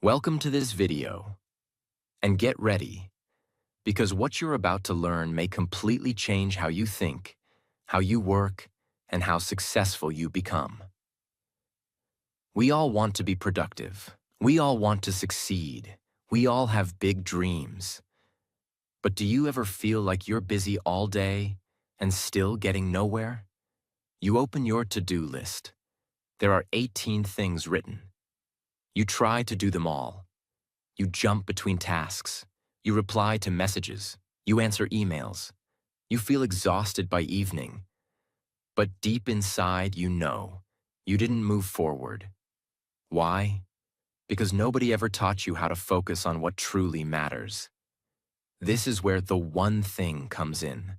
Welcome to this video, and get ready, because what you're about to learn may completely change how you think, how you work, and how successful you become. We all want to be productive. We all want to succeed. We all have big dreams. But do you ever feel like you're busy all day and still getting nowhere? You open your to-do list. There are 18 things written. You try to do them all. You jump between tasks. You reply to messages. You answer emails. You feel exhausted by evening. But deep inside, you know you didn't move forward. Why? Because nobody ever taught you how to focus on what truly matters. This is where The One Thing comes in.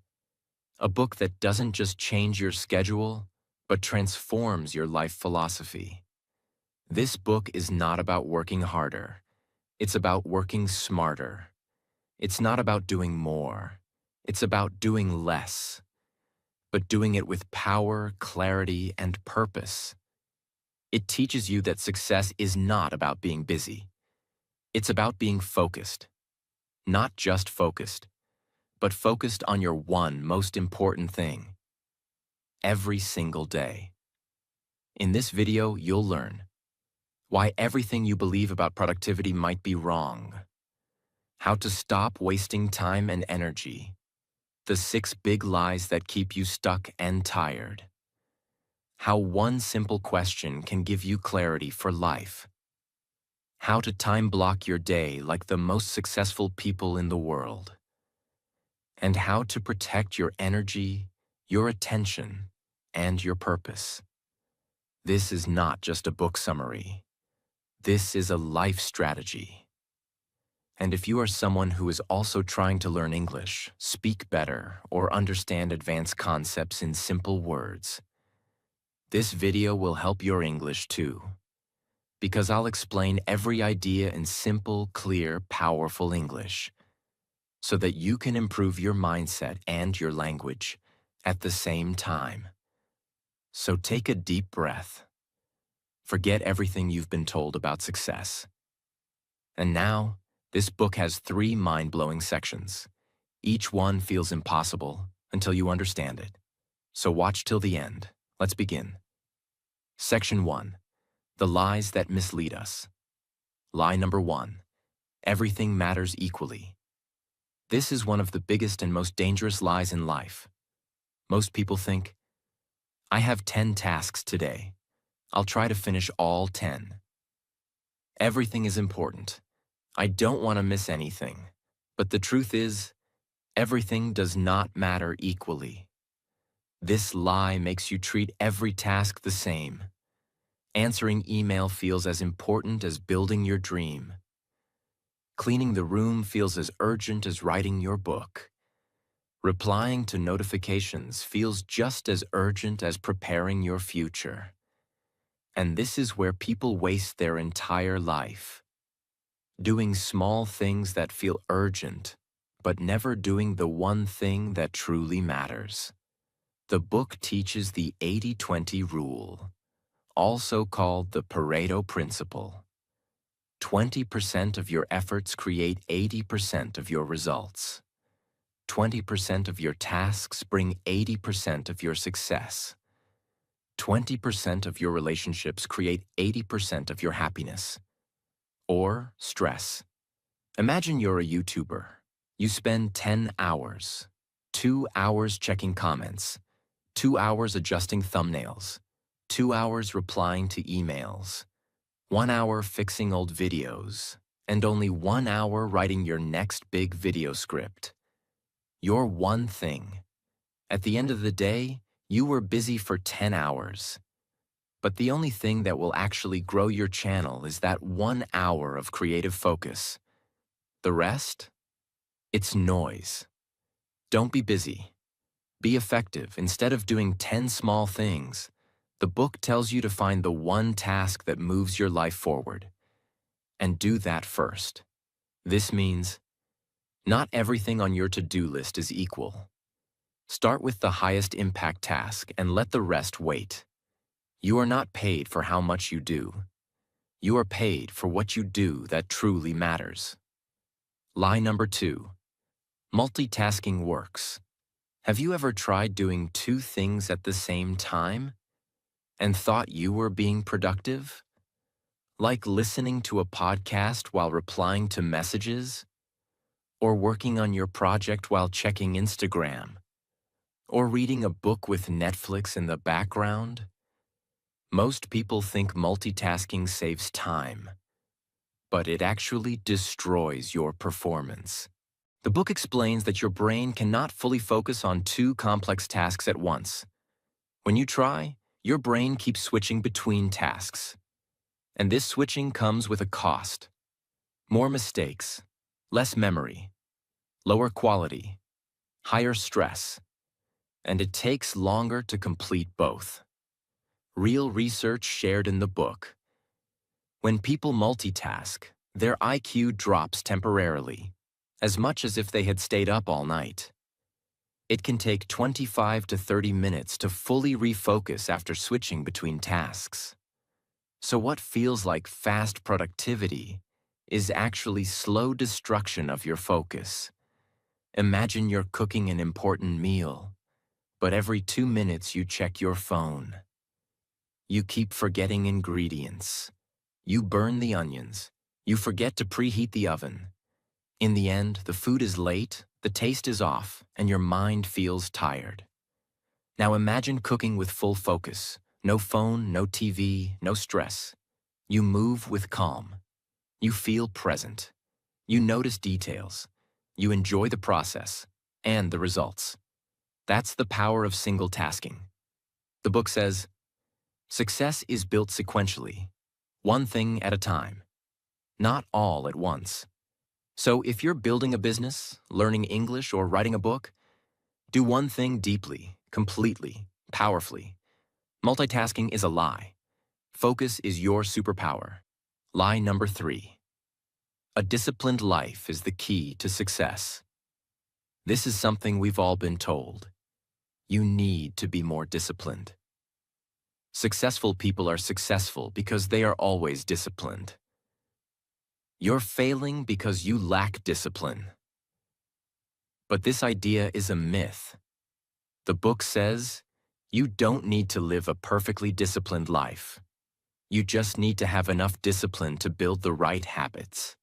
A book that doesn't just change your schedule, but transforms your life philosophy. This book is not about working harder. It's about working smarter. It's not about doing more. It's about doing less, but doing it with power, clarity, and purpose. It teaches you that success is not about being busy. It's about being focused. Not just focused, but focused on your one most important thing. Every single day. In this video, you'll learn why everything you believe about productivity might be wrong, how to stop wasting time and energy, the 6 big lies that keep you stuck and tired, how one simple question can give you clarity for life, how to time block your day like the most successful people in the world, and how to protect your energy, your attention, and your purpose. This is not just a book summary. This is a life strategy. And if you are someone who is also trying to learn English, speak better, or understand advanced concepts in simple words, this video will help your English too. Because I'll explain every idea in simple, clear, powerful English, so that you can improve your mindset and your language at the same time. So take a deep breath. Forget everything you've been told about success. And now, this book has 3 mind-blowing sections. Each one feels impossible until you understand it. So watch till the end. Let's begin. Section 1. The lies that mislead us. Lie number 1. Everything matters equally. This is one of the biggest and most dangerous lies in life. Most people think, I have 10 tasks today. I'll try to finish all 10. Everything is important. I don't want to miss anything. But the truth is, everything does not matter equally. This lie makes you treat every task the same. Answering email feels as important as building your dream. Cleaning the room feels as urgent as writing your book. Replying to notifications feels just as urgent as preparing your future. And this is where people waste their entire life. Doing small things that feel urgent, but never doing the one thing that truly matters. The book teaches the 80-20 rule, also called the Pareto Principle. 20% of your efforts create 80% of your results. 20% of your tasks bring 80% of your success. 20% of your relationships create 80% of your happiness. Or stress. Imagine you're a YouTuber. You spend 10 hours, 2 hours checking comments, 2 hours adjusting thumbnails, 2 hours replying to emails, 1 hour fixing old videos, and only 1 hour writing your next big video script. Your one thing. At the end of the day, you were busy for 10 hours. But the only thing that will actually grow your channel is that 1 hour of creative focus. The rest? It's noise. Don't be busy. Be effective. Instead of doing 10 small things, the book tells you to find the one task that moves your life forward. And do that first. This means not everything on your to-do list is equal. Start with the highest impact task and let the rest wait. You are not paid for how much you do. You are paid for what you do that truly matters. Lie number 2. Multitasking works. Have you ever tried doing 2 things at the same time and thought you were being productive? Like listening to a podcast while replying to messages? Or working on your project while checking Instagram? Or reading a book with Netflix in the background? Most people think multitasking saves time, but it actually destroys your performance. The book explains that your brain cannot fully focus on 2 complex tasks at once. When you try, your brain keeps switching between tasks. And this switching comes with a cost. More mistakes, less memory, lower quality, higher stress, and it takes longer to complete both. Real research shared in the book. When people multitask, their IQ drops temporarily, as much as if they had stayed up all night. It can take 25 to 30 minutes to fully refocus after switching between tasks. So what feels like fast productivity is actually slow destruction of your focus. Imagine you're cooking an important meal, but every 2 minutes you check your phone. You keep forgetting ingredients. You burn the onions. You forget to preheat the oven. In the end, the food is late, the taste is off, and your mind feels tired. Now imagine cooking with full focus. No phone, no TV, no stress. You move with calm. You feel present. You notice details. You enjoy the process and the results. That's the power of single tasking. The book says, success is built sequentially, one thing at a time, not all at once. So if you're building a business, learning English, or writing a book, do one thing deeply, completely, powerfully. Multitasking is a lie. Focus is your superpower. Lie number 3. A disciplined life is the key to success. This is something we've all been told. You need to be more disciplined. Successful people are successful because they are always disciplined. You're failing because you lack discipline. But this idea is a myth. The book says, you don't need to live a perfectly disciplined life. You just need to have enough discipline to build the right habits.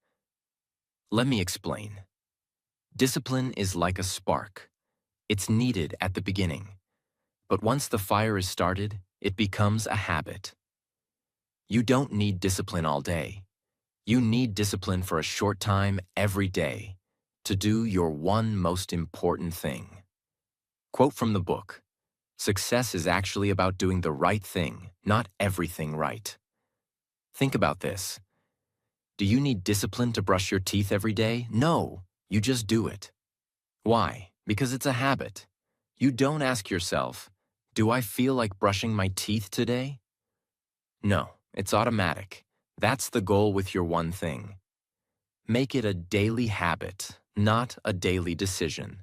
Let me explain. Discipline is like a spark. It's needed at the beginning. But once the fire is started, it becomes a habit. You don't need discipline all day. You need discipline for a short time every day to do your one most important thing. Quote from the book, success is actually about doing the right thing, not everything right. Think about this. Do you need discipline to brush your teeth every day? No, you just do it. Why? Because it's a habit. You don't ask yourself, do I feel like brushing my teeth today? No, it's automatic. That's the goal with your one thing. Make it a daily habit, not a daily decision.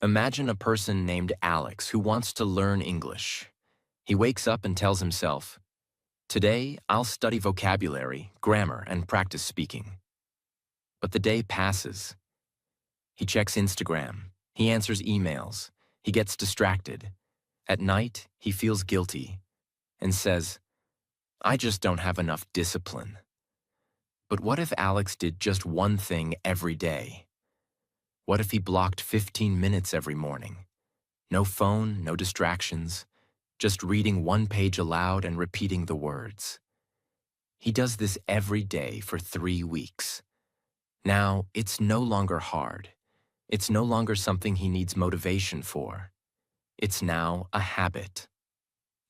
Imagine a person named Alex who wants to learn English. He wakes up and tells himself, today I'll study vocabulary, grammar, and practice speaking. But the day passes. He checks Instagram. He answers emails. He gets distracted. At night, he feels guilty and says, I just don't have enough discipline. But what if Alex did just one thing every day? What if he blocked 15 minutes every morning? No phone, no distractions, just reading one page aloud and repeating the words. He does this every day for 3 weeks. Now, it's no longer hard. It's no longer something he needs motivation for. It's now a habit,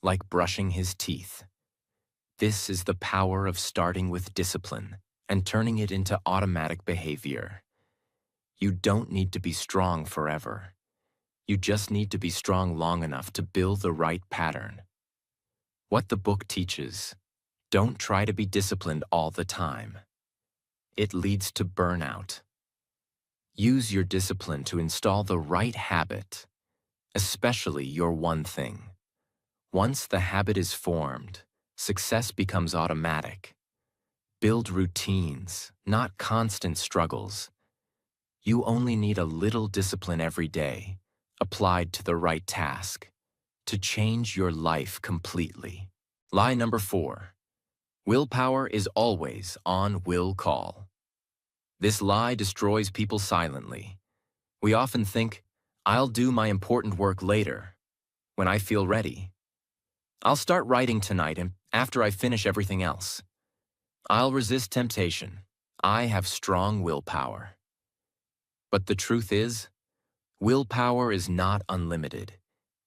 like brushing his teeth. This is the power of starting with discipline and turning it into automatic behavior. You don't need to be strong forever. You just need to be strong long enough to build the right pattern. What the book teaches, don't try to be disciplined all the time. It leads to burnout. Use your discipline to install the right habit, especially your one thing. Once the habit is formed, success becomes automatic. Build routines, not constant struggles. You only need a little discipline every day, applied to the right task, to change your life completely. Lie number 4. Willpower is always on will call. This lie destroys people silently. We often think, I'll do my important work later, when I feel ready. I'll start writing tonight and after I finish everything else. I'll resist temptation. I have strong willpower. But the truth is, willpower is not unlimited.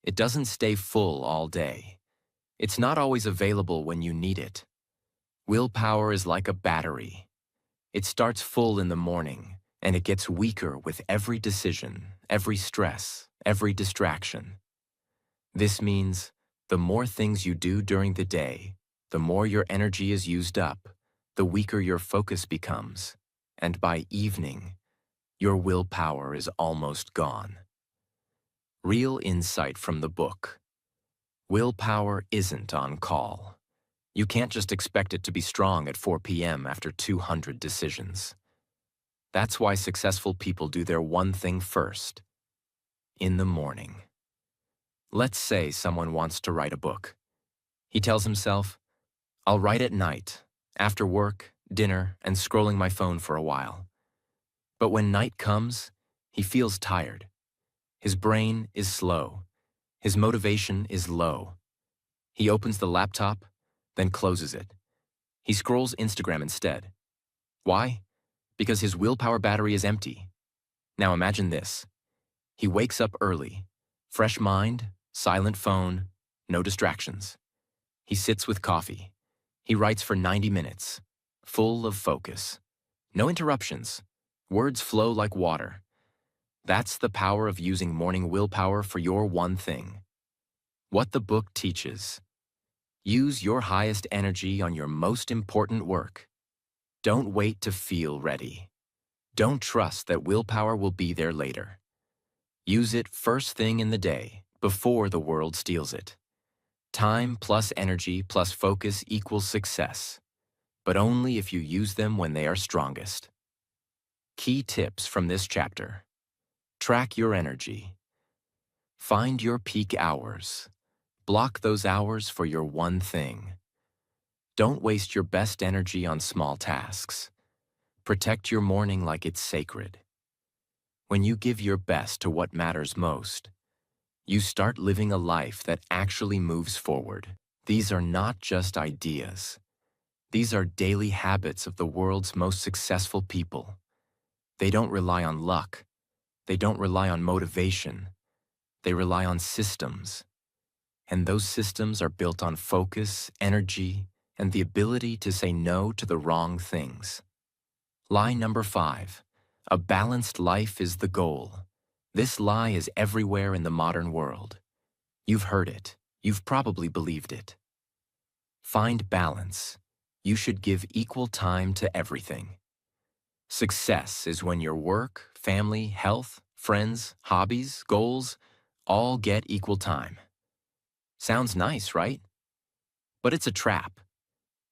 It doesn't stay full all day. It's not always available when you need it. Willpower is like a battery. It starts full in the morning, and it gets weaker with every decision, every stress, every distraction. This means the more things you do during the day, the more your energy is used up, the weaker your focus becomes, and by evening, your willpower is almost gone. Real insight from the book. Willpower isn't on call. You can't just expect it to be strong at 4 p.m. after 200 decisions. That's why successful people do their one thing first, in the morning. Let's say someone wants to write a book. He tells himself, I'll write at night, after work, dinner, and scrolling my phone for a while. But when night comes, he feels tired. His brain is slow. His motivation is low. He opens the laptop, then closes it. He scrolls Instagram instead. Why? Because his willpower battery is empty. Now imagine this. He wakes up early, fresh mind, silent phone, no distractions. He sits with coffee. He writes for 90 minutes, full of focus. No interruptions. Words flow like water. That's the power of using morning willpower for your one thing. What the book teaches. Use your highest energy on your most important work. Don't wait to feel ready. Don't trust that willpower will be there later. Use it first thing in the day, before the world steals it. Time plus energy plus focus equals success, but only if you use them when they are strongest. Key tips from this chapter. Track your energy. Find your peak hours. Block those hours for your one thing. Don't waste your best energy on small tasks. Protect your morning like it's sacred. When you give your best to what matters most, you start living a life that actually moves forward. These are not just ideas. These are daily habits of the world's most successful people. They don't rely on luck. They don't rely on motivation. They rely on systems. And those systems are built on focus, energy, and the ability to say no to the wrong things. Lie number 5. A balanced life is the goal. This lie is everywhere in the modern world. You've heard it. You've probably believed it. Find balance. You should give equal time to everything. Success is when your work, family, health, friends, hobbies, goals, all get equal time. Sounds nice, right? But it's a trap.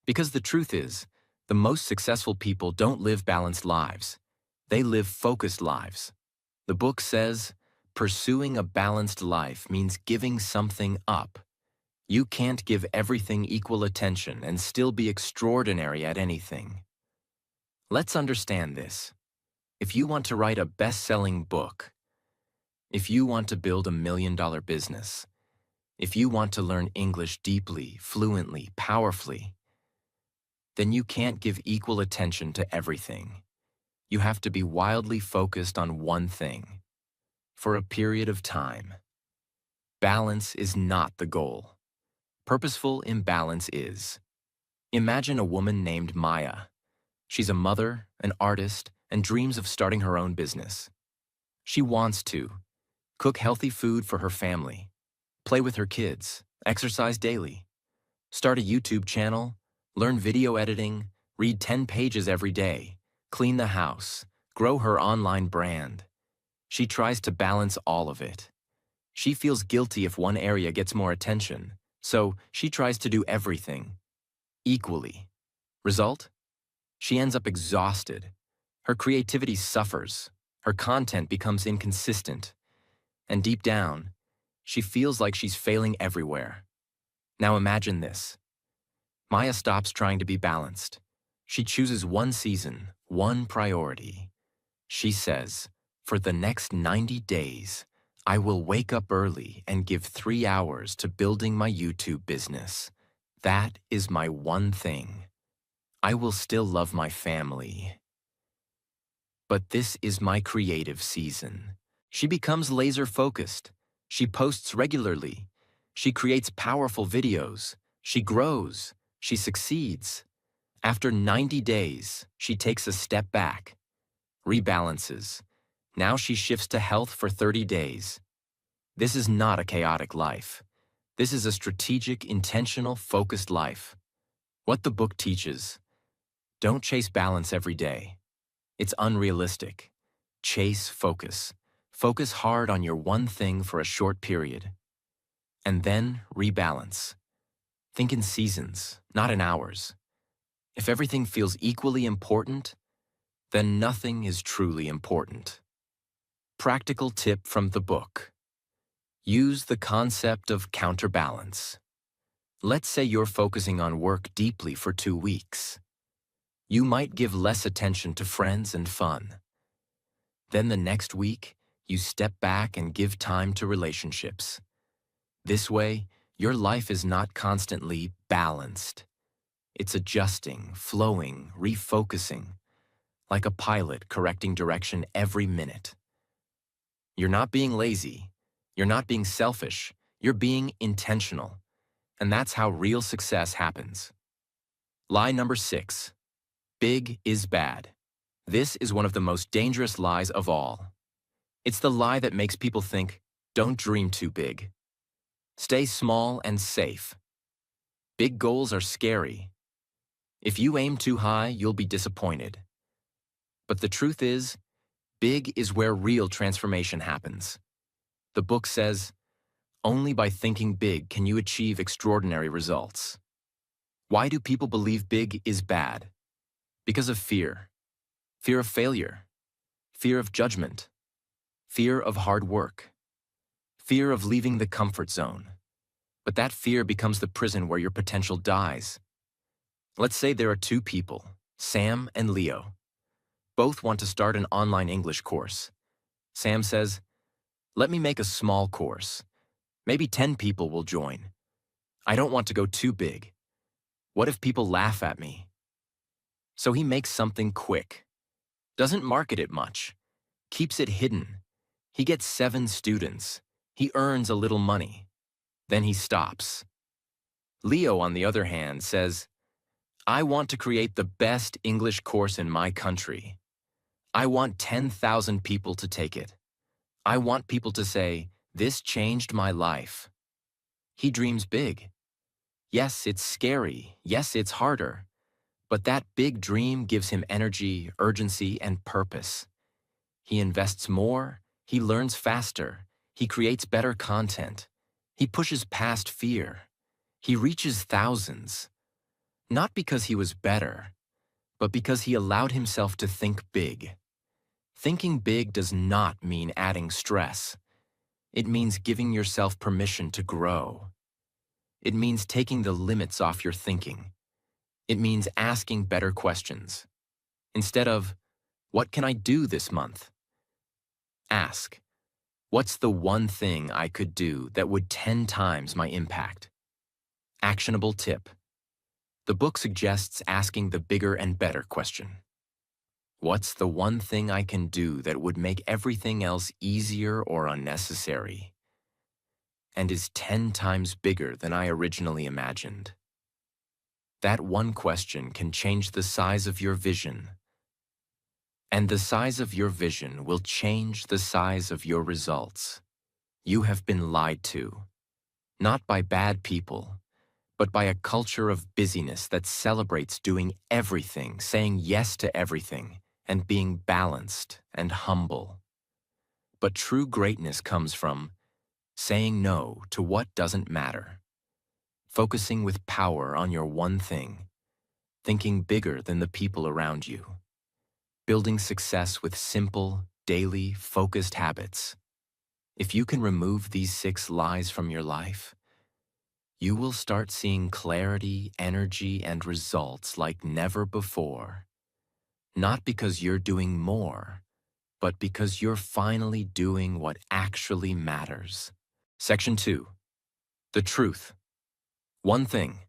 Because the truth is, the most successful people don't live balanced lives. They live focused lives. The book says, pursuing a balanced life means giving something up. You can't give everything equal attention and still be extraordinary at anything. Let's understand this. If you want to write a best-selling book, if you want to build a $1 million business, if you want to learn English deeply, fluently, powerfully, then you can't give equal attention to everything. You have to be wildly focused on one thing for a period of time. Balance is not the goal. Purposeful imbalance is. Imagine a woman named Maya. She's a mother, an artist, and dreams of starting her own business. She wants to cook healthy food for her family, play with her kids, exercise daily, start a YouTube channel, learn video editing, read 10 pages every day, clean the house, grow her online brand. She tries to balance all of it. She feels guilty if one area gets more attention, so she tries to do everything equally. Result? She ends up exhausted. Her creativity suffers. Her content becomes inconsistent. And deep down, she feels like she's failing everywhere. Now imagine this. Maya stops trying to be balanced. She chooses one season, one priority. She says, for the next 90 days, I will wake up early and give 3 hours to building my YouTube business. That is my one thing. I will still love my family. But this is my creative season. She becomes laser-focused. She posts regularly. She creates powerful videos. She grows. She succeeds. After 90 days, she takes a step back, rebalances. Now she shifts to health for 30 days. This is not a chaotic life. This is a strategic, intentional, focused life. What the book teaches: don't chase balance every day. It's unrealistic. Chase focus. Focus hard on your one thing for a short period. And then rebalance. Think in seasons, not in hours. If everything feels equally important, then nothing is truly important. Practical tip from the book. Use the concept of counterbalance. Let's say you're focusing on work deeply for 2 weeks. You might give less attention to friends and fun. Then the next week, you step back and give time to relationships. This way, your life is not constantly balanced. It's adjusting, flowing, refocusing, like a pilot correcting direction every minute. You're not being lazy. You're not being selfish. You're being intentional. And that's how real success happens. Lie number 6. Big is bad. This is one of the most dangerous lies of all. It's the lie that makes people think, don't dream too big. Stay small and safe. Big goals are scary. If you aim too high, you'll be disappointed. But the truth is, big is where real transformation happens. The book says, only by thinking big can you achieve extraordinary results. Why do people believe big is bad? Because of fear. Fear of failure. Fear of judgment. Fear of hard work. Fear of leaving the comfort zone. But that fear becomes the prison where your potential dies. Let's say there are 2 people, Sam and Leo. Both want to start an online English course. Sam says, let me make a small course. Maybe 10 people will join. I don't want to go too big. What if people laugh at me? So he makes something quick. Doesn't market it much. Keeps it hidden. He gets 7 students. He earns a little money. Then he stops. Leo, on the other hand, says, I want to create the best English course in my country. I want 10,000 people to take it. I want people to say, this changed my life. He dreams big. Yes, it's scary. Yes, it's harder. But that big dream gives him energy, urgency, and purpose. He invests more. He learns faster. He creates better content. He pushes past fear. He reaches thousands. Not because he was better, but because he allowed himself to think big. Thinking big does not mean adding stress. It means giving yourself permission to grow. It means taking the limits off your thinking. It means asking better questions. Instead of, what can I do this month? Ask, what's the one thing I could do that would 10 times my impact? Actionable tip. The book suggests asking the bigger and better question. What's the one thing I can do that would make everything else easier or unnecessary, and is 10 times bigger than I originally imagined? That one question can change the size of your vision, and the size of your vision will change the size of your results. You have been lied to, not by bad people, but by a culture of busyness that celebrates doing everything, saying yes to everything, and being balanced and humble. But true greatness comes from saying no to what doesn't matter, focusing with power on your one thing, thinking bigger than the people around you, building success with simple, daily, focused habits. If you can remove these 6 lies from your life, you will start seeing clarity, energy, and results like never before. Not because you're doing more, but because you're finally doing what actually matters. Section 2. The truth. One thing.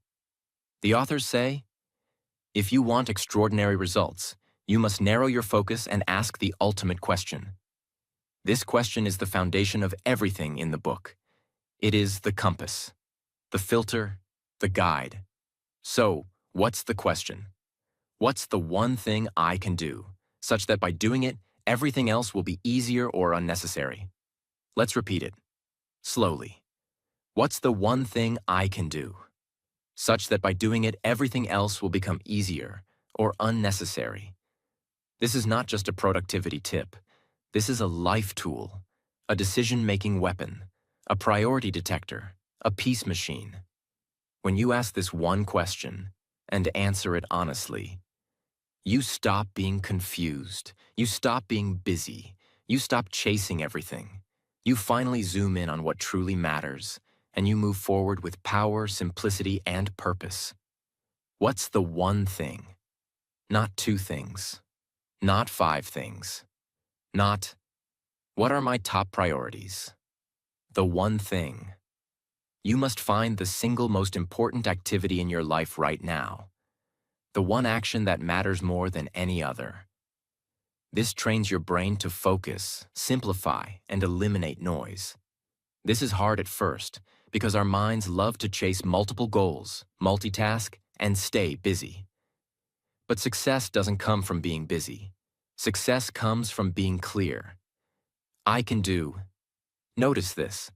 The authors say, if you want extraordinary results, you must narrow your focus and ask the ultimate question. This question is the foundation of everything in the book. It is the compass, the filter, the guide. So, what's the question? What's the one thing I can do, such that by doing it, everything else will be easier or unnecessary? Let's repeat it, slowly. What's the one thing I can do, such that by doing it, everything else will become easier or unnecessary? This is not just a productivity tip. This is a life tool, a decision-making weapon, a priority detector, a peace machine. When you ask this one question and answer it honestly, you stop being confused, you stop being busy, you stop chasing everything. You finally zoom in on what truly matters, and you move forward with power, simplicity, and purpose. What's the one thing? Not 2 things, not 5 things, not, what are my top priorities? The one thing. You must find the single most important activity in your life right now, the one action that matters more than any other. This trains your brain to focus, simplify, and eliminate noise. This is hard at first because our minds love to chase multiple goals, multitask, and stay busy. But success doesn't come from being busy. Success comes from being clear. I can do. Notice this.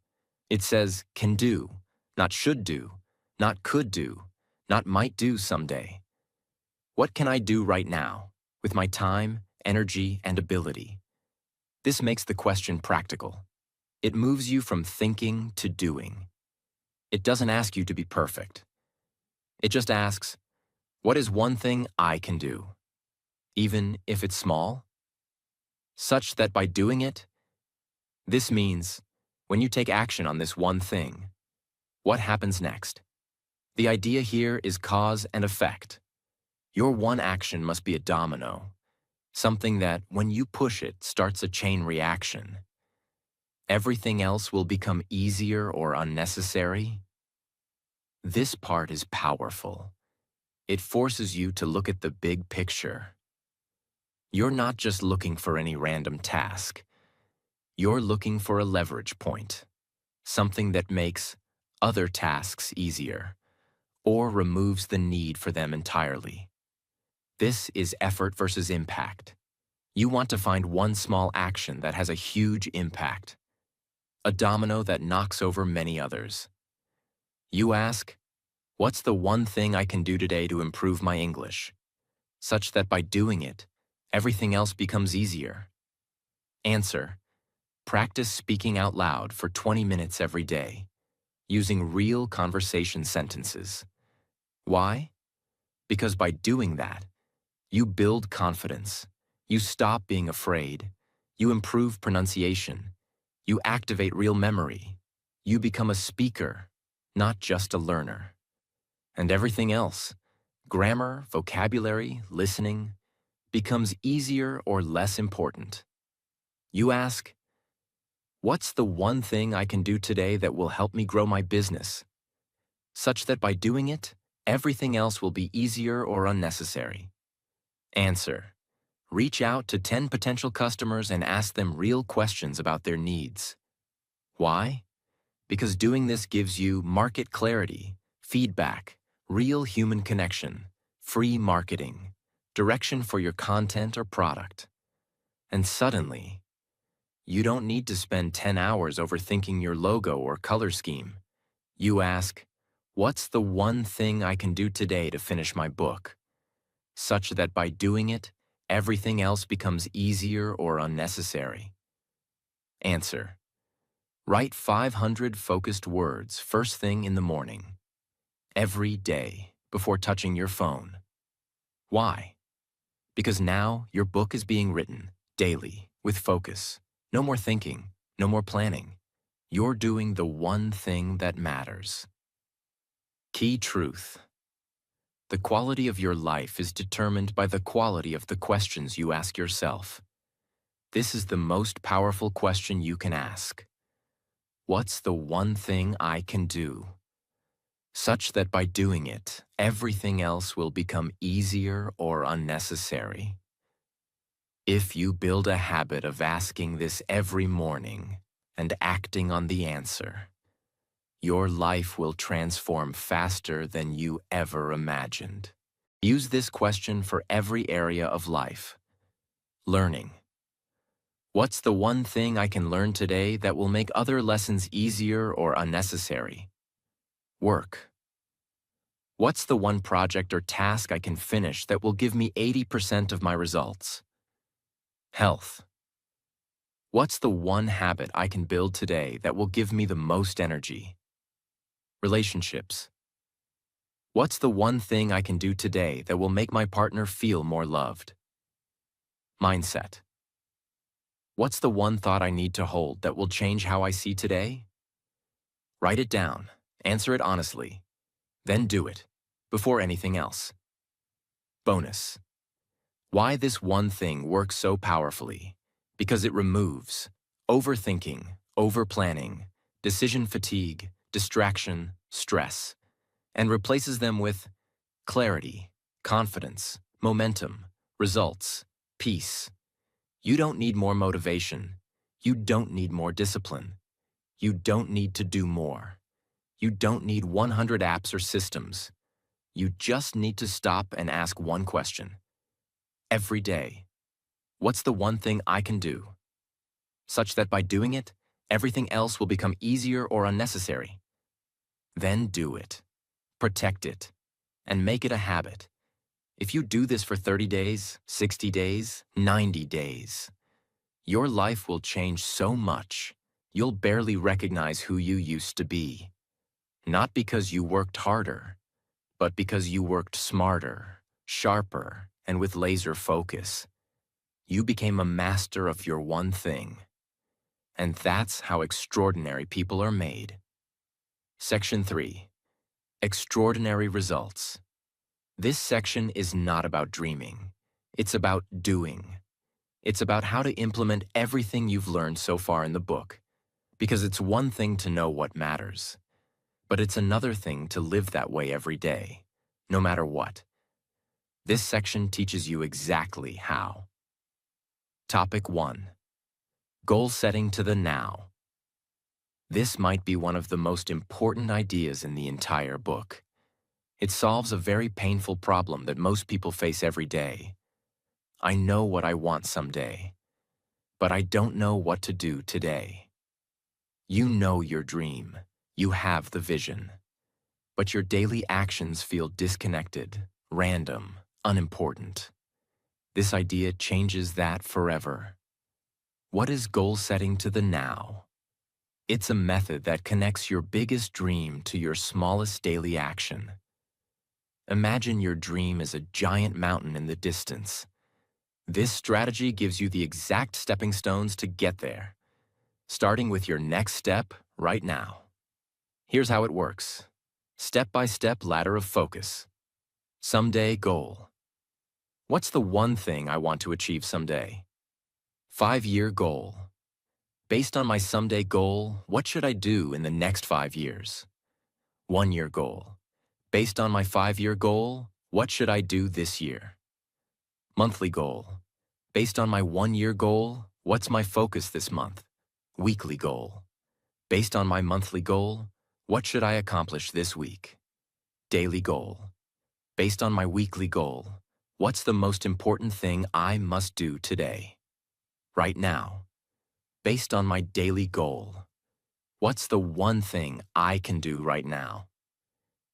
It says can do, not should do, not could do, not might do someday. What can I do right now, with my time, energy, and ability? This makes the question practical. It moves you from thinking to doing. It doesn't ask you to be perfect. It just asks, what is one thing I can do, even if it's small? Such that by doing it, this means, when you take action on this one thing, what happens next? The idea here is cause and effect. Your one action must be a domino, something that, when you push it, starts a chain reaction. Everything else will become easier or unnecessary. This part is powerful. It forces you to look at the big picture. You're not just looking for any random task. You're looking for a leverage point, something that makes other tasks easier or removes the need for them entirely. This is effort versus impact. You want to find one small action that has a huge impact, a domino that knocks over many others. You ask, what's the one thing I can do today to improve my English, such that by doing it, everything else becomes easier? Answer, practice speaking out loud for 20 minutes every day, using real conversation sentences. Why? Because by doing that, you build confidence, you stop being afraid, you improve pronunciation, you activate real memory, you become a speaker, not just a learner. And everything else, grammar, vocabulary, listening, becomes easier or less important. You ask, what's the one thing I can do today that will help me grow my business, such that by doing it, everything else will be easier or unnecessary? Answer, reach out to 10 potential customers and ask them real questions about their needs. Why? Because doing this gives you market clarity, feedback, real human connection, free marketing, direction for your content or product. And suddenly, you don't need to spend 10 hours overthinking your logo or color scheme. You ask, what's the one thing I can do today to finish my book? Such that by doing it, everything else becomes easier or unnecessary. Answer, write 500 focused words first thing in the morning, every day, before touching your phone. Why? Because now your book is being written daily with focus. No more thinking, no more planning. You're doing the one thing that matters. Key truth. The quality of your life is determined by the quality of the questions you ask yourself. This is the most powerful question you can ask. What's the one thing I can do? Such that by doing it, everything else will become easier or unnecessary. If you build a habit of asking this every morning and acting on the answer, your life will transform faster than you ever imagined. Use this question for every area of life. Learning. What's the one thing I can learn today that will make other lessons easier or unnecessary? Work. What's the one project or task I can finish that will give me 80% of my results? Health. What's the one habit I can build today that will give me the most energy? Relationships. What's the one thing I can do today that will make my partner feel more loved? Mindset. What's the one thought I need to hold that will change how I see today? Write it down, answer it honestly, then do it, before anything else. Bonus. Why this one thing works so powerfully? Because it removes overthinking, overplanning, decision fatigue, distraction, stress, and replaces them with clarity, confidence, momentum, results, peace. You don't need more motivation. You don't need more discipline. You don't need to do more. You don't need 100 apps or systems. You just need to stop and ask one question. Every day, what's the one thing I can do? Such that by doing it, everything else will become easier or unnecessary. Then do it. Protect it. And make it a habit. If you do this for 30 days, 60 days, 90 days, your life will change so much, you'll barely recognize who you used to be. Not because you worked harder, but because you worked smarter, sharper, and with laser focus. You became a master of your one thing. And that's how extraordinary people are made. Section 3. Extraordinary results. This section is not about dreaming. It's about doing. It's about how to implement everything you've learned so far in the book. Because it's one thing to know what matters, but it's another thing to live that way every day, no matter what. This section teaches you exactly how. Topic 1. Goal setting to the now. This might be one of the most important ideas in the entire book. It solves a very painful problem that most people face every day. I know what I want someday, but I don't know what to do today. You know your dream. You have the vision. But your daily actions feel disconnected, random, unimportant. This idea changes that forever. What is goal setting to the now? It's a method that connects your biggest dream to your smallest daily action. Imagine your dream as a giant mountain in the distance. This strategy gives you the exact stepping stones to get there, starting with your next step right now. Here's how it works. Step-by-step ladder of focus. Someday goal. What's the one thing I want to achieve someday? 5-year goal. Based on my someday goal, what should I do in the next 5 years? 1-year goal. Based on my 5-year goal, what should I do this year? Monthly goal. Based on my 1-year goal, what's my focus this month? Weekly goal. Based on my monthly goal, what should I accomplish this week? Daily goal. Based on my weekly goal, what's the most important thing I must do today? Right now. Based on my daily goal, what's the one thing I can do right now?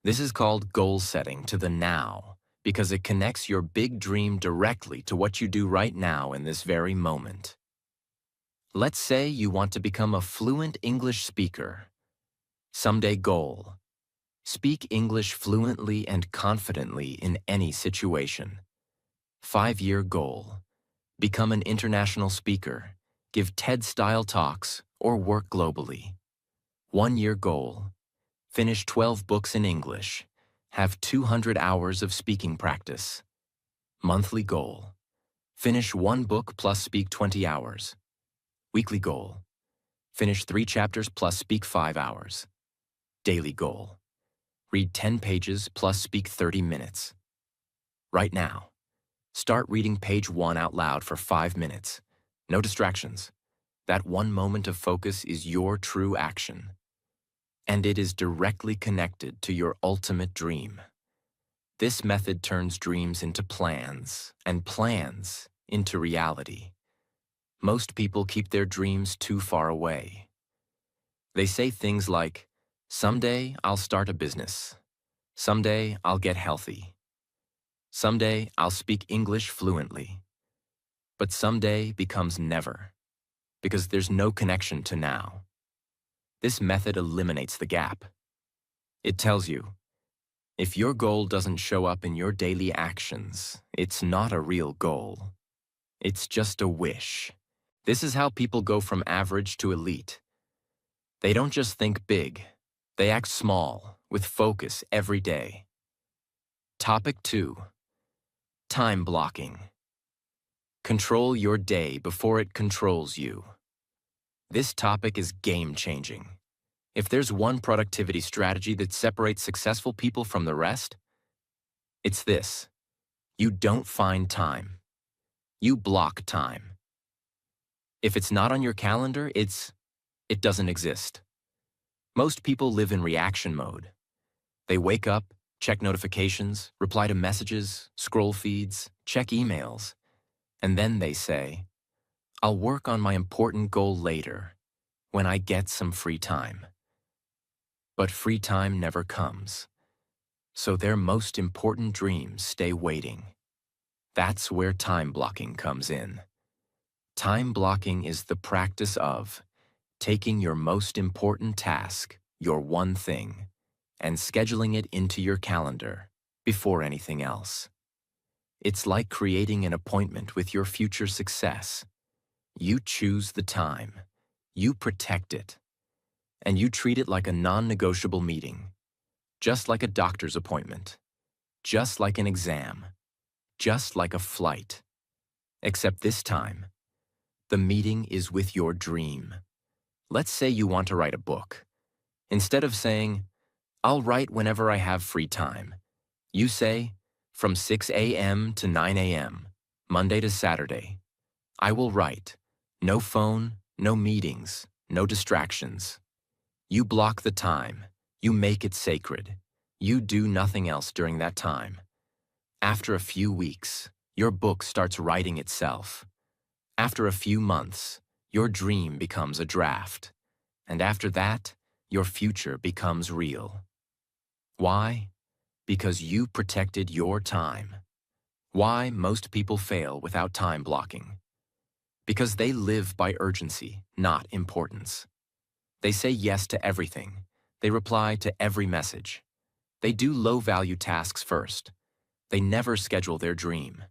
This is called goal setting to the now because it connects your big dream directly to what you do right now in this very moment. Let's say you want to become a fluent English speaker. Someday goal. Speak English fluently and confidently in any situation. 5-year goal. Become an international speaker, give TED-style talks, or work globally. 1-year goal. Finish 12 books in English. Have 200 hours of speaking practice. Monthly goal. Finish 1 book plus speak 20 hours. Weekly goal. Finish 3 chapters plus speak 5 hours. Daily goal. Read 10 pages plus speak 30 minutes. Right now, start reading page 1 out loud for 5 minutes. No distractions. That one moment of focus is your true action. And it is directly connected to your ultimate dream. This method turns dreams into plans, and plans into reality. Most people keep their dreams too far away. They say things like, "Someday I'll start a business. Someday I'll get healthy. Someday I'll speak English fluently." But someday becomes never, because there's no connection to now. This method eliminates the gap. It tells you, if your goal doesn't show up in your daily actions, it's not a real goal. It's just a wish. This is how people go from average to elite. They don't just think big, they act small, with focus every day. Topic 2. Time blocking. Control your day before it controls you. This topic is game-changing. If there's one productivity strategy that separates successful people from the rest, it's this. You don't find time. You block time. If it's not on your calendar, it doesn't exist. Most people live in reaction mode. They wake up, check notifications, reply to messages, scroll feeds, check emails, and then they say, "I'll work on my important goal later, when I get some free time." But free time never comes, so their most important dreams stay waiting. That's where time blocking comes in. Time blocking is the practice of taking your most important task, your one thing, and scheduling it into your calendar before anything else. It's like creating an appointment with your future success. You choose the time, you protect it, and you treat it like a non-negotiable meeting, just like a doctor's appointment, just like an exam, just like a flight. Except this time, the meeting is with your dream. Let's say you want to write a book. Instead of saying, "I'll write whenever I have free time," you say, "From 6 a.m. to 9 a.m., Monday to Saturday, I will write. No phone, no meetings, no distractions." You block the time. You make it sacred. You do nothing else during that time. After a few weeks, your book starts writing itself. After a few months, your dream becomes a draft. And after that, your future becomes real. Why? Because you protected your time. Why most people fail without time blocking? Because they live by urgency, not importance. They say yes to everything. They reply to every message. They do low-value tasks first. They never schedule their dream.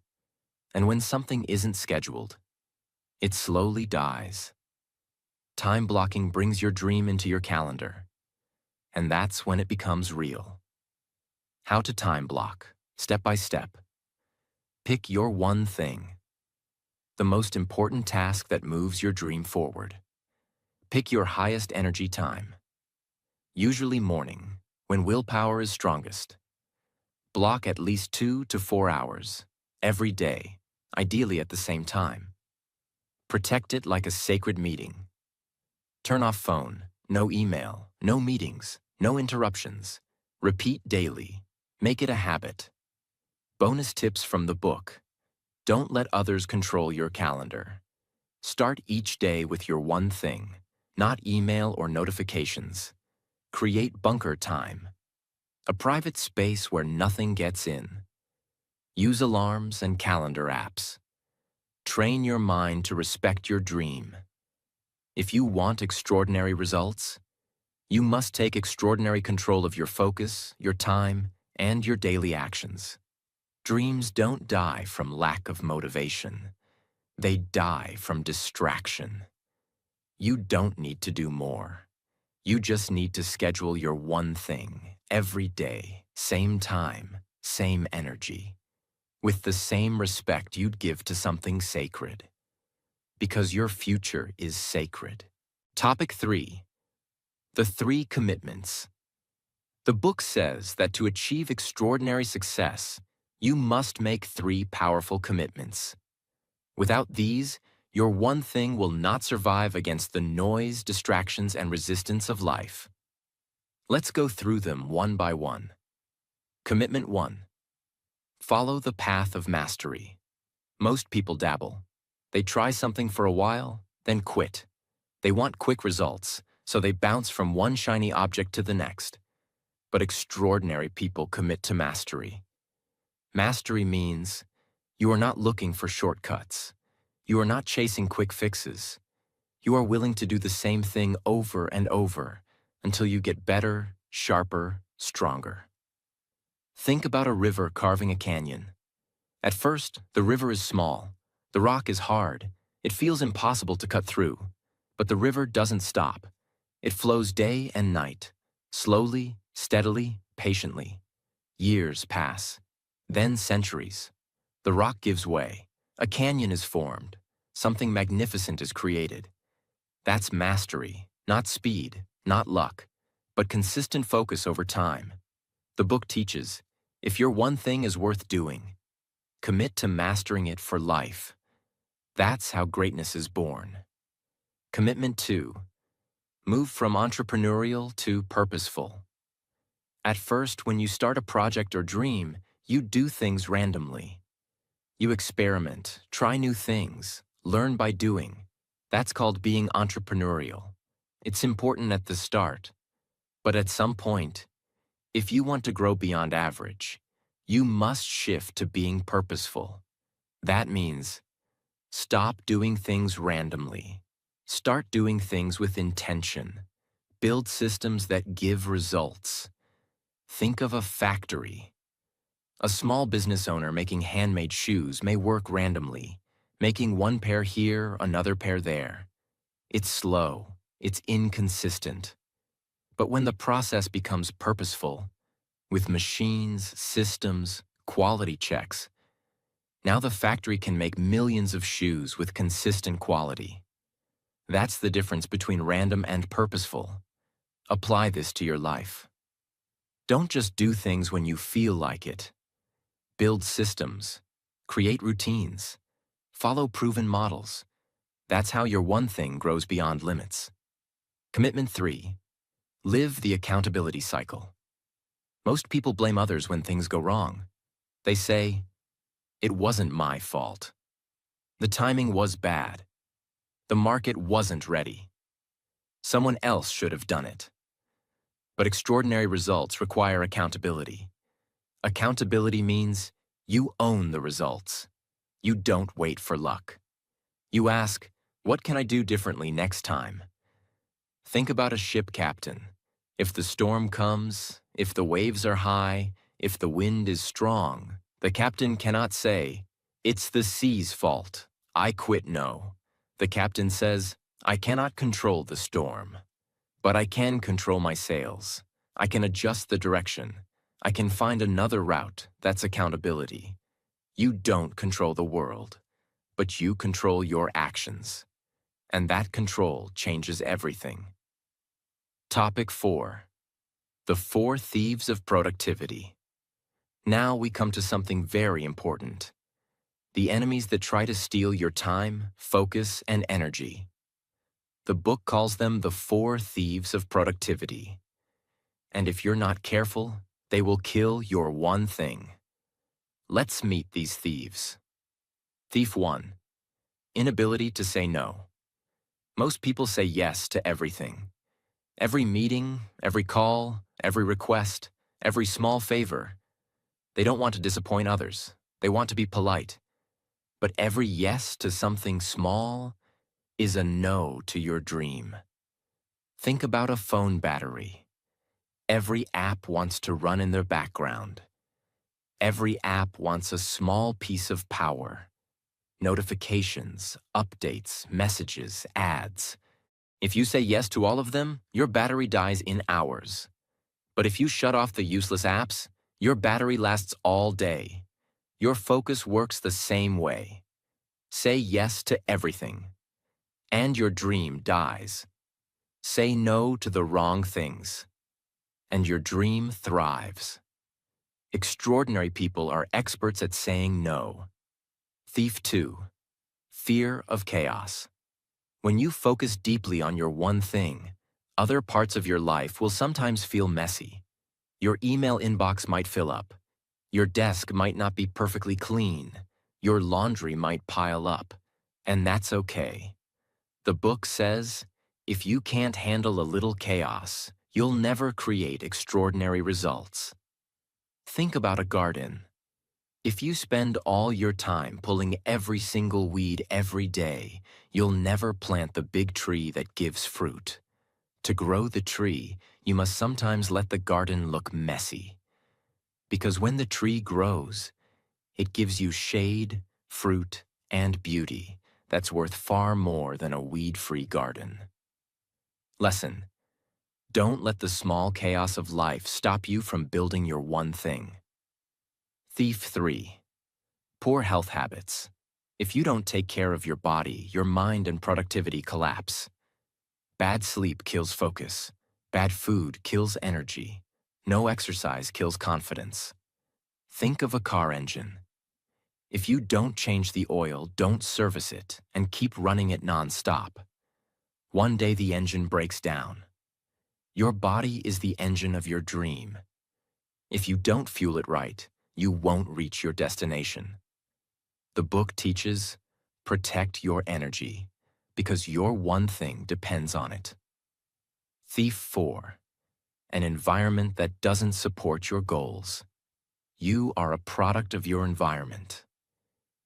And when something isn't scheduled, it slowly dies. Time blocking brings your dream into your calendar. And that's when it becomes real. How to time block, step by step. Pick your one thing. The most important task that moves your dream forward. Pick your highest energy time. Usually morning, when willpower is strongest. Block at least 2 to 4 hours, every day, ideally at the same time. Protect it like a sacred meeting. Turn off phone, no email, no meetings, no interruptions. Repeat daily. Make it a habit. Bonus tips from the book. Don't let others control your calendar. Start each day with your one thing. Not email or notifications. Create bunker time. A private space where nothing gets in. Use alarms and calendar apps. Train your mind to respect your dream. If you want extraordinary results, you must take extraordinary control of your focus, your time, and your daily actions. Dreams don't die from lack of motivation. They die from distraction. You don't need to do more. You just need to schedule your one thing every day, same time, same energy, with the same respect you'd give to something sacred. Because your future is sacred. Topic 3. The 3 commitments. The book says that to achieve extraordinary success, you must make 3 powerful commitments. Without these, your one thing will not survive against the noise, distractions, and resistance of life. Let's go through them one by one. Commitment 1. Follow the path of mastery. Most people dabble. They try something for a while, then quit. They want quick results, so they bounce from one shiny object to the next. But extraordinary people commit to mastery. Mastery means you are not looking for shortcuts. You are not chasing quick fixes. You are willing to do the same thing over and over until you get better, sharper, stronger. Think about a river carving a canyon. At first, the river is small. The rock is hard. It feels impossible to cut through. But the river doesn't stop. It flows day and night, slowly, steadily, patiently. Years pass. Then centuries. The rock gives way. A canyon is formed. Something magnificent is created. That's mastery, not speed, not luck, but consistent focus over time. The book teaches, if your one thing is worth doing, commit to mastering it for life. That's how greatness is born. Commitment 2. Move from entrepreneurial to purposeful. At first, when you start a project or dream, you do things randomly. You experiment, try new things, learn by doing. That's called being entrepreneurial. It's important at the start. But at some point, if you want to grow beyond average, you must shift to being purposeful. That means stop doing things randomly. Start doing things with intention. Build systems that give results. Think of a factory. A small business owner making handmade shoes may work randomly, making one pair here, another pair there. It's slow, it's inconsistent. But when the process becomes purposeful, with machines, systems, quality checks, now the factory can make millions of shoes with consistent quality. That's the difference between random and purposeful. Apply this to your life. Don't just do things when you feel like it. Build systems, create routines, follow proven models. That's how your one thing grows beyond limits. Commitment 3. Live the accountability cycle. Most people blame others when things go wrong. They say, "It wasn't my fault. The timing was bad. The market wasn't ready. Someone else should have done it." But extraordinary results require accountability. Accountability means you own the results. You don't wait for luck. You ask, what can I do differently next time? Think about a ship captain. If the storm comes, if the waves are high, if the wind is strong, the captain cannot say, "It's the sea's fault. I quit." No. The captain says, "I cannot control the storm, but I can control my sails. I can adjust the direction. I can find another route." That's accountability. You don't control the world, but you control your actions. And that control changes everything. Topic 4. The 4 thieves of productivity. Now we come to something very important. The enemies that try to steal your time, focus, and energy. The book calls them the 4 thieves of productivity. And if you're not careful, they will kill your one thing. Let's meet these thieves. Thief 1. Inability to say no. Most people say yes to everything. Every meeting, every call, every request, every small favor. They don't want to disappoint others. They want to be polite. But every yes to something small is a no to your dream. Think about a phone battery. Every app wants to run in the background. Every app wants a small piece of power. Notifications, updates, messages, ads. If you say yes to all of them, your battery dies in hours. But if you shut off the useless apps, your battery lasts all day. Your focus works the same way. Say yes to everything, and your dream dies. Say no to the wrong things, and your dream thrives. Extraordinary people are experts at saying no. Thief 2. Fear of chaos. When you focus deeply on your one thing, other parts of your life will sometimes feel messy. Your email inbox might fill up. Your desk might not be perfectly clean. Your laundry might pile up. And that's okay. The book says, if you can't handle a little chaos, you'll never create extraordinary results. Think about a garden. If you spend all your time pulling every single weed every day, you'll never plant the big tree that gives fruit. To grow the tree, you must sometimes let the garden look messy. Because when the tree grows, it gives you shade, fruit, and beauty that's worth far more than a weed-free garden. Lesson: don't let the small chaos of life stop you from building your one thing. Thief 3. Poor health habits. If you don't take care of your body, your mind and productivity collapse. Bad sleep kills focus. Bad food kills energy. No exercise kills confidence. Think of a car engine. If you don't change the oil, don't service it, and keep running it non-stop, one day the engine breaks down. Your body is the engine of your dream. If you don't fuel it right, you won't reach your destination. The book teaches, protect your energy, because your one thing depends on it. Thief 4. An environment that doesn't support your goals. You are a product of your environment.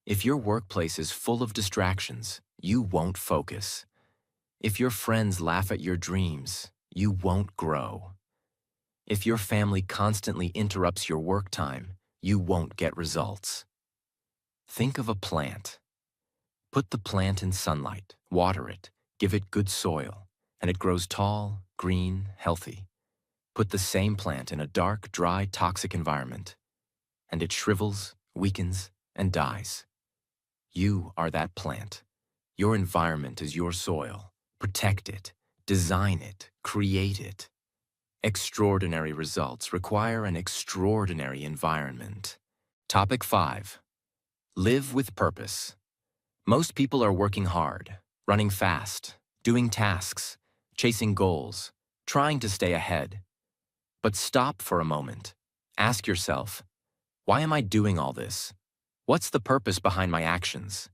If your workplace is full of distractions, you won't focus. If your friends laugh at your dreams, you won't grow. If your family constantly interrupts your work time, you won't get results. Think of a plant. Put the plant in sunlight, water it, give it good soil, and it grows tall, green, healthy. Put the same plant in a dark, dry, toxic environment, and it shrivels, weakens, and dies. You are that plant. Your environment is your soil. Protect it, design it, create it. Extraordinary results require an extraordinary environment. Topic 5. Live with purpose. Most people are working hard, running fast, doing tasks, chasing goals, trying to stay ahead. But stop for a moment. Ask yourself, why am I doing all this? What's the purpose behind my actions?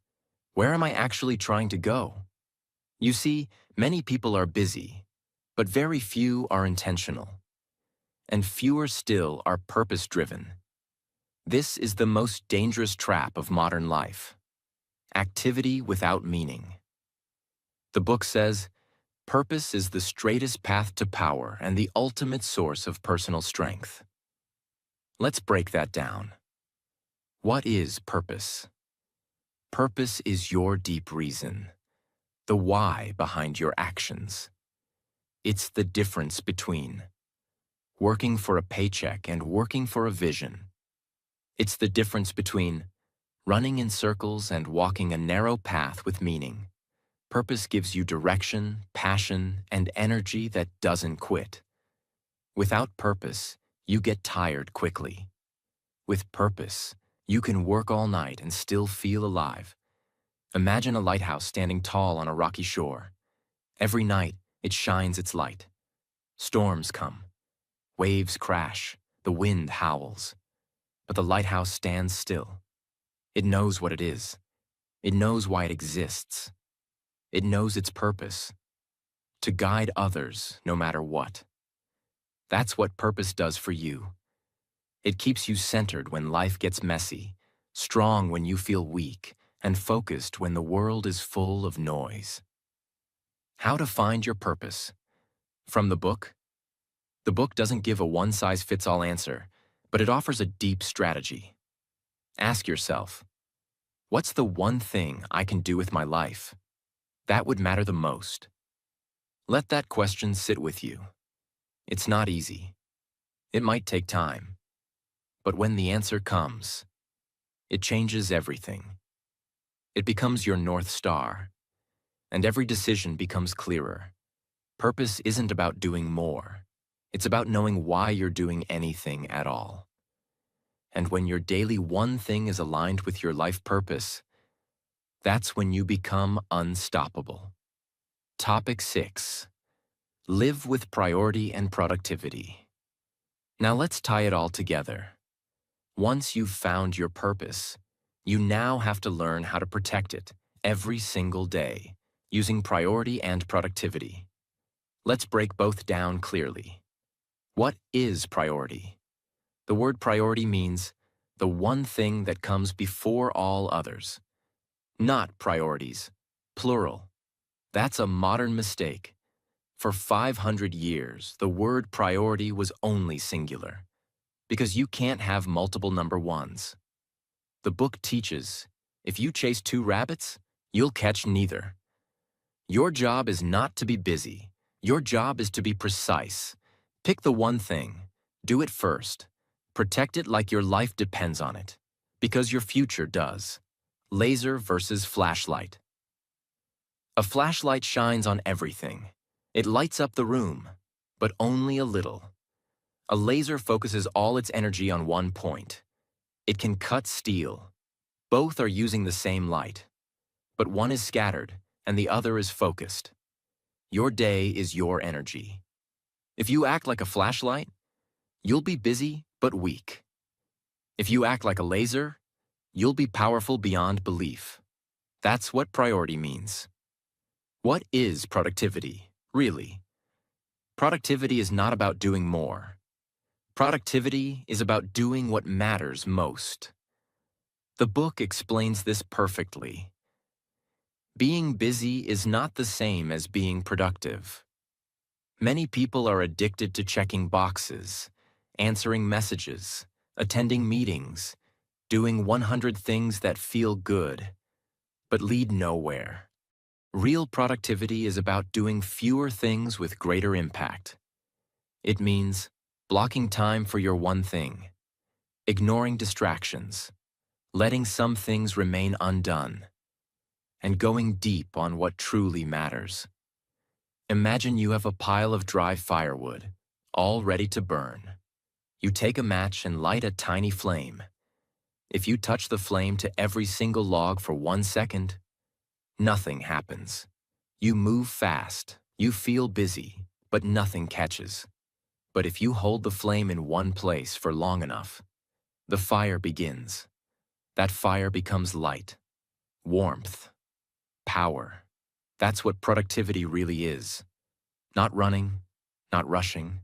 Where am I actually trying to go? You see, many people are busy, but very few are intentional. And fewer still are purpose-driven. This is the most dangerous trap of modern life. Activity without meaning. The book says, purpose is the straightest path to power and the ultimate source of personal strength. Let's break that down. What is purpose? Purpose is your deep reason, the why behind your actions. It's the difference between working for a paycheck and working for a vision. It's the difference between running in circles and walking a narrow path with meaning. Purpose gives you direction, passion, and energy that doesn't quit. Without purpose, you get tired quickly. With purpose, you can work all night and still feel alive. Imagine a lighthouse standing tall on a rocky shore. Every night, it shines its light. Storms come. Waves crash. The wind howls. But the lighthouse stands still. It knows what it is. It knows why it exists. It knows its purpose. To guide others, no matter what. That's what purpose does for you. It keeps you centered when life gets messy, strong when you feel weak, and focused when the world is full of noise. How to find your purpose. From the book? The book doesn't give a one-size-fits-all answer, but it offers a deep strategy. Ask yourself, what's the one thing I can do with my life that would matter the most? Let that question sit with you. It's not easy. It might take time. But when the answer comes, it changes everything. It becomes your North Star, and every decision becomes clearer. Purpose isn't about doing more. It's about knowing why you're doing anything at all. And when your daily one thing is aligned with your life purpose, that's when you become unstoppable. Topic 6. Live with priority and productivity. Now let's tie it all together. Once you've found your purpose, you now have to learn how to protect it every single day, using priority and productivity. Let's break both down clearly. What is priority? The word priority means the one thing that comes before all others. Not priorities, plural. That's a modern mistake. For 500 years, the word priority was only singular, because you can't have multiple number ones. The book teaches, if you chase 2 rabbits, you'll catch neither. Your job is not to be busy. Your job is to be precise. Pick the one thing. Do it first. Protect it like your life depends on it, because your future does. Laser versus flashlight. A flashlight shines on everything. It lights up the room, but only a little. A laser focuses all its energy on one point. It can cut steel. Both are using the same light, but one is scattered and the other is focused. Your day is your energy. If you act like a flashlight, you'll be busy but weak. If you act like a laser, you'll be powerful beyond belief. That's what priority means. What is productivity, really? Productivity is not about doing more. Productivity is about doing what matters most. The book explains this perfectly. Being busy is not the same as being productive. Many people are addicted to checking boxes, answering messages, attending meetings, doing 100 things that feel good, but lead nowhere. Real productivity is about doing fewer things with greater impact. It means blocking time for your one thing, ignoring distractions, letting some things remain undone, and going deep on what truly matters. Imagine you have a pile of dry firewood, all ready to burn. You take a match and light a tiny flame. If you touch the flame to every single log for 1 second, nothing happens. You move fast, you feel busy, but nothing catches. But if you hold the flame in one place for long enough, the fire begins. That fire becomes light, warmth, power. That's what productivity really is. Not running, not rushing,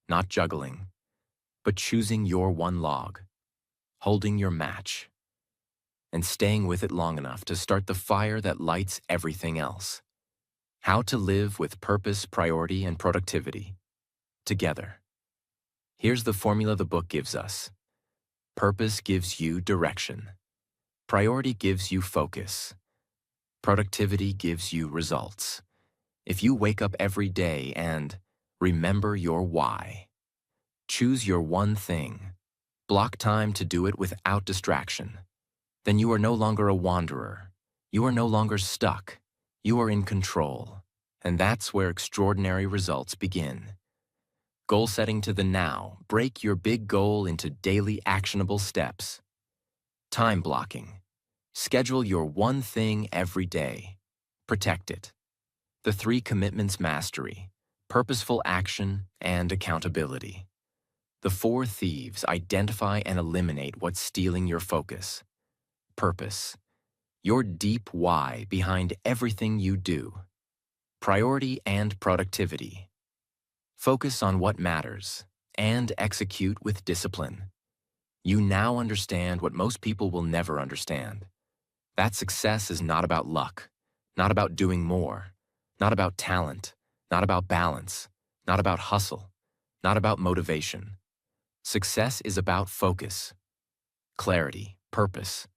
not juggling, but choosing your one log, holding your match, and staying with it long enough to start the fire that lights everything else. How to live with purpose, priority, and productivity together. Here's the formula the book gives us. Purpose gives you direction. Priority gives you focus. Productivity gives you results. If you wake up every day and remember your why, choose your one thing, block time to do it without distraction, then you are no longer a wanderer. You are no longer stuck. You are in control. And that's where extraordinary results begin. Goal setting to the now. Break your big goal into daily actionable steps. Time blocking. Schedule your one thing every day. Protect it. The 3 commitments mastery, purposeful action, and accountability. The 4 thieves identify and eliminate what's stealing your focus. Purpose. Your deep why behind everything you do. Priority and productivity. Focus on what matters and execute with discipline. You now understand what most people will never understand. That success is not about luck, not about doing more, not about talent, not about balance, not about hustle, not about motivation. Success is about focus, clarity, purpose,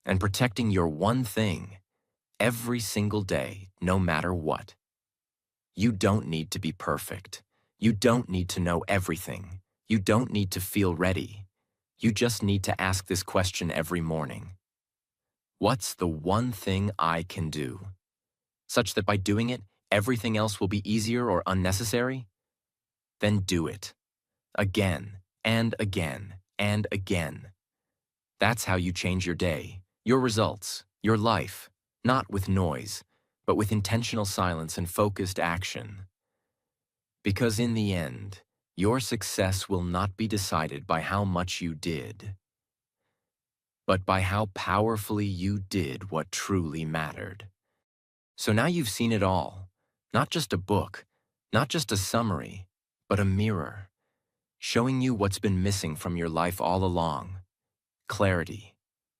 and protecting your one thing every single day, no matter what. You don't need to be perfect. You don't need to know everything. You don't need to feel ready. You just need to ask this question every morning. What's the one thing I can do? Such that by doing it, everything else will be easier or unnecessary? Then do it. Again, and again, and again. That's how you change your day, your results, your life, not with noise, but with intentional silence and focused action. Because in the end, your success will not be decided by how much you did, but by how powerfully you did what truly mattered. So now you've seen it all, not just a book, not just a summary, but a mirror, showing you what's been missing from your life all along. Clarity,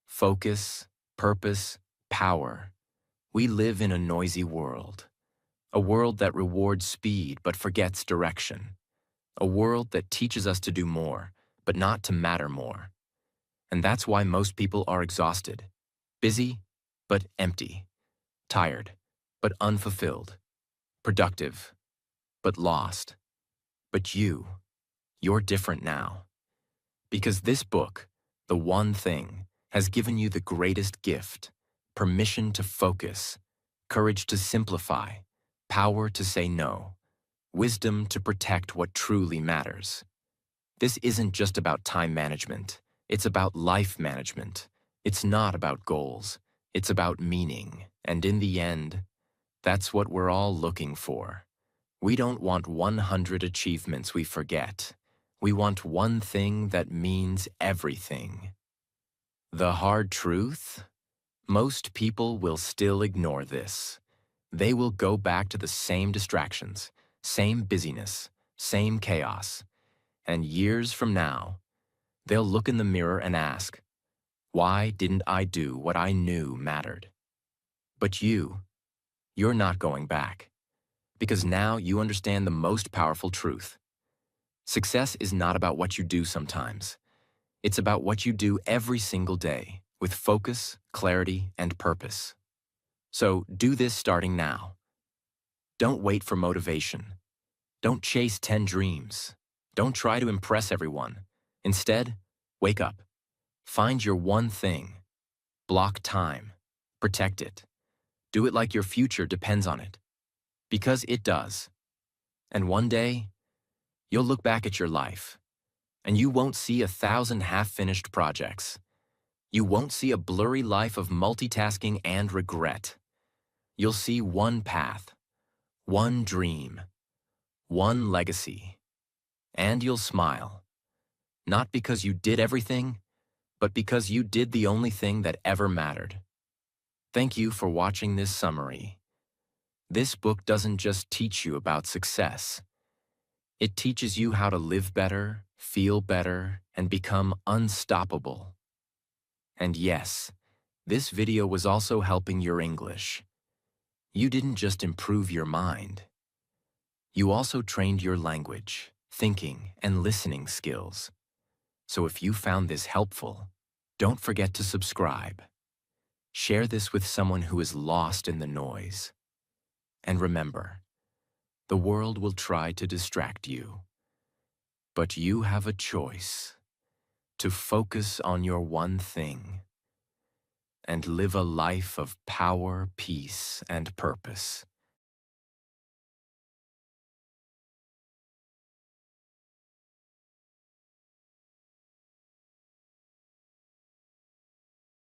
focus, purpose, power. We live in a noisy world, a world that rewards speed but forgets direction, a world that teaches us to do more, but not to matter more. And that's why most people are exhausted, busy, but empty, tired, but unfulfilled, productive, but lost. But you're different now. Because this book, The One Thing, has given you the greatest gift: permission to focus, courage to simplify, power to say no, wisdom to protect what truly matters. This isn't just about time management. It's about life management. It's not about goals. It's about meaning. And in the end, that's what we're all looking for. We don't want 100 achievements we forget. We want one thing that means everything. The hard truth? Most people will still ignore this. They will go back to the same distractions, same busyness, same chaos. And years from now, they'll look in the mirror and ask, why didn't I do what I knew mattered? But you're not going back. Because now you understand the most powerful truth. Success is not about what you do sometimes. It's about what you do every single day, with focus, clarity, and purpose. So do this starting now. Don't wait for motivation. Don't chase 10 dreams. Don't try to impress everyone. Instead, wake up. Find your one thing. Block time. Protect it. Do it like your future depends on it. Because it does. And one day, you'll look back at your life, and you won't see 1,000 half-finished projects. You won't see a blurry life of multitasking and regret. You'll see one path, one dream, one legacy. And you'll smile. Not because you did everything, but because you did the only thing that ever mattered. Thank you for watching this summary. This book doesn't just teach you about success. It teaches you how to live better, feel better, and become unstoppable. And yes, this video was also helping your English. You didn't just improve your mind. You also trained your language, thinking, and listening skills. So if you found this helpful, don't forget to subscribe. Share this with someone who is lost in the noise. And remember, the world will try to distract you. But you have a choice: to focus on your one thing and live a life of power, peace, and purpose.